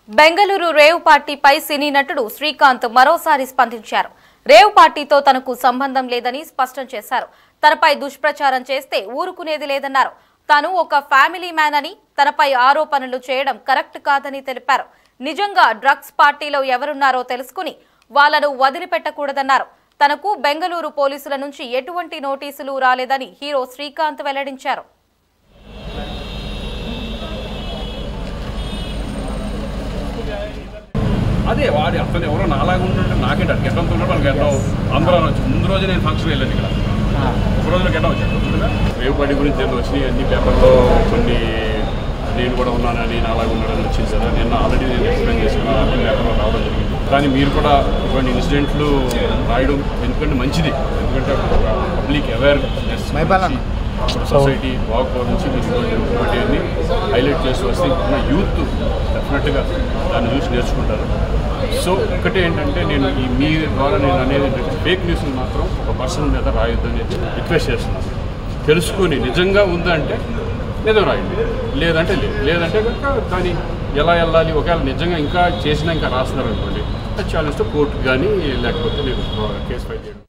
Bengaluru rave పార్టీపై సినీ నటుడు శ్రీకాంత్ మరోసారి స్పందించారు. రేవ్ పార్టీతో తనకు సంబంధం లేదని స్పష్టం చేశారు. తనపై దుష్ప్రచారం చేస్తే ఊరుకునేది లేదన్నారు. తాను ఒక ఫ్యామిలీ మ్యాన్ అని, తనపై ఆరోపణలు చేయడం కరెక్ట్ కాదని తెలిపారు. నిజంగా డ్రగ్స్ పార్టీలో ఎవరున్నారో తెలుసుకుని వాళ్లను వదిలిపెట్టకూడదన్నారు. తనకు బెంగళూరు పోలీసుల నుంచి ఎటువంటి నోటీసులు రాలేదని హీరో శ్రీకాంత్ వెల్లడించారు. అదే వాడి అతను ఎవరో నాలాగా ఉంటుంటే నాకేంటి అది గెట్టంతో వాళ్ళకి గెట్టం అందరూ అనొచ్చు. ముందు రోజు నేను ఫంక్షన్ వెళ్ళాను ఇక్కడ, ఒక రోజులో గెట్టం వచ్చాను. రేవు పార్టీ గురించి నేను వచ్చినాయి అన్ని పేపర్లో కొన్ని నేను కూడా ఉన్నానని నాలాగా ఉన్నాడని వచ్చింది కదా. నేను ఆల్రెడీ నేను ఎక్స్ప్లెయిన్ చేసుకున్నాను, అన్ని పేపర్లో రావడం జరిగింది. కానీ మీరు కూడా ఇటువంటి ఇన్సిడెంట్లు రాయడం ఎందుకంటే మంచిది, ఎందుకంటే పబ్లిక్ అవేర్నెస్ సొసైటీ బాగుపోవడం నుంచి మీరు హైలైట్ చేసి వస్తే ఉన్న యూత్ డెఫినెట్గా దాన్ని చూసి నేర్చుకుంటారు. సో ఒకటే ఏంటంటే నేను మీ ద్వారా నేను అనేది ఫేక్ న్యూస్ని మాత్రం ఒక పర్సన్ మీద రాయొద్దని రిక్వెస్ట్ చేస్తున్నాను. తెలుసుకుని నిజంగా ఉందంటే నిజం రాయండి, లేదంటే లేదంటే కనుక కానీ ఎలా వెళ్ళాలి, ఒకవేళ నిజంగా ఇంకా చేసినా ఇంకా రాస్తున్నారు అనుకోండి, ఛాలెంజ్తో కోర్టుకు కానీ లేకపోతే నేను కేసు ఫైల్ చేయడం.